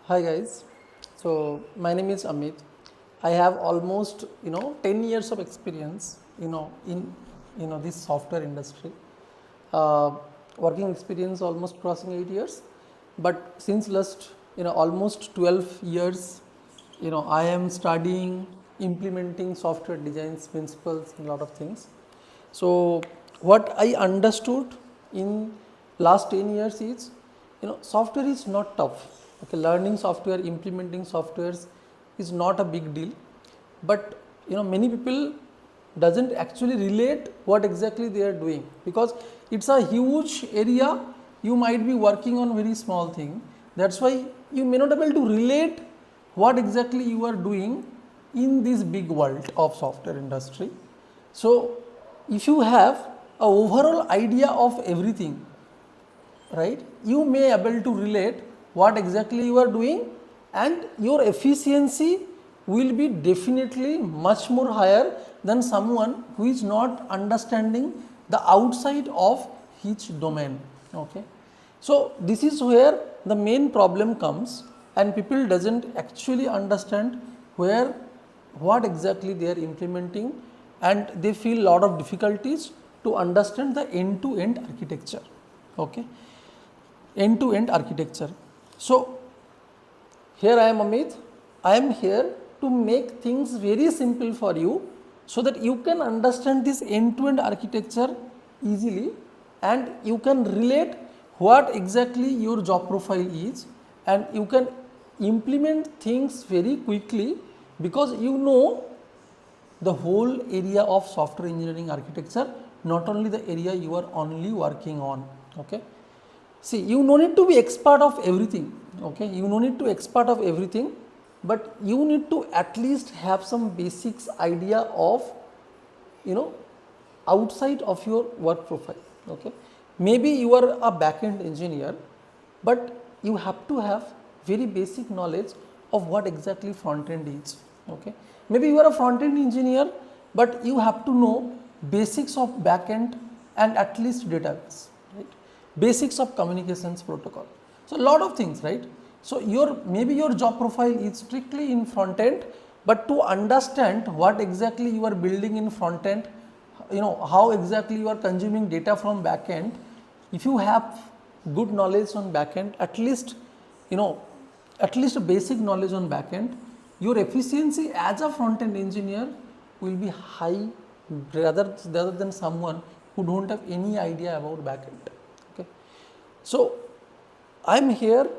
Hi guys, so my name is Amit. I have almost 10 years of experience in this software industry. Uh, Working experience almost crossing 8 years, but since last almost 12 years, I am studying, implementing software designs principles and a lot of things. So what I understood in last 10 years is software is not tough. Okay, learning software, implementing softwares is not a big deal, but many people doesn't actually relate what exactly they are doing, because it's a huge area. You might be working on very small thing, that's why you may not be able to relate what exactly you are doing in this big world of software industry. So if you have a overall idea of everything, right, you may able to relate what exactly you are doing, and your efficiency will be definitely much more higher than someone who is not understanding the outside of each domain. Okay. So this is where the main problem comes, and people doesn't actually understand where what exactly they are implementing, and they feel lot of difficulties to understand the end to end architecture. Okay, end to end architecture. So here I am Amit, I am here to make things very simple for you, so that you can understand this end to end architecture easily, and you can relate what exactly your job profile is, and you can implement things very quickly, because you know the whole area of software engineering architecture, not only the area you are only working on. Okay. See, you no need to be expert of everything. Okay, you no need to expert of everything, but you need to at least have some basics idea of outside of your work profile. Okay, maybe you are a back-end engineer, but you have to have very basic knowledge of what exactly front-end is. Okay, maybe you are a front-end engineer, but you have to know basics of back-end and at least database, right? Basics of communications protocol. So a lot of things, right? So maybe your job profile is strictly in front end, but to understand what exactly you are building in front end, how exactly you are consuming data from back end, if you have good knowledge on back end, at least a basic knowledge on back end, your efficiency as a front end engineer will be high, rather than someone who don't have any idea about back end. Okay. So I am here,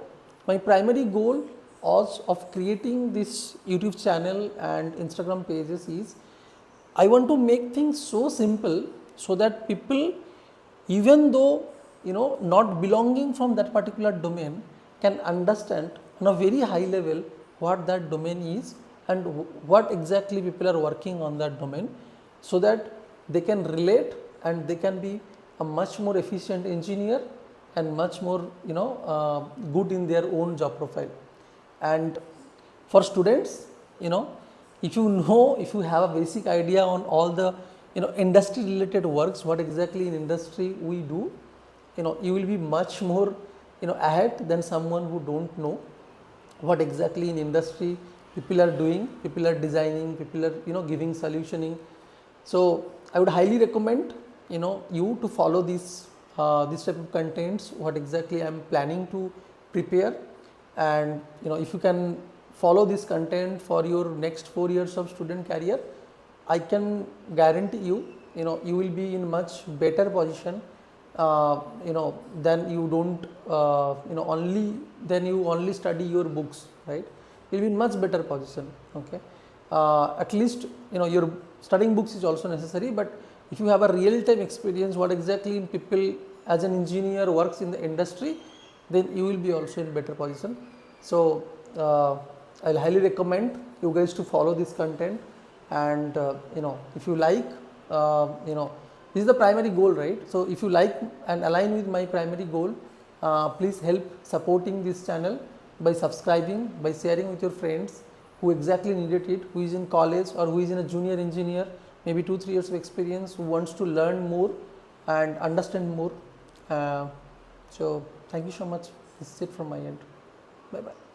my primary goal of creating this YouTube channel and Instagram pages is, I want to make things so simple, so that people, even though not belonging from that particular domain, can understand on a very high level what that domain is, and what exactly people are working on that domain, so that they can relate and they can be a much more efficient engineer and much more good in their own job profile. And for students, if you have a basic idea on all the industry related works, what exactly in industry we do, you will be much more ahead than someone who don't know what exactly in industry people are doing, people are designing, people are giving solutioning. So I would highly recommend you to follow this type of contents, what exactly I am planning to prepare. And if you can follow this content for your next 4 years of student career, I can guarantee you you will be in much better position then you don't then you only study your books, right? You will be in much better position. Okay. At least your studying books is also necessary, but if you have a real time experience what exactly people as an engineer works in the industry, then you will be also in better position. So I'll highly recommend you guys to follow this content, and if you like this is the primary goal, right? So if you like and align with my primary goal, please help supporting this channel by subscribing, by sharing with your friends who exactly needed it, who is in college or who is in a junior engineer, maybe 2-3 years of experience, who wants to learn more and understand more. So thank you so much. This is it from my end. Bye bye.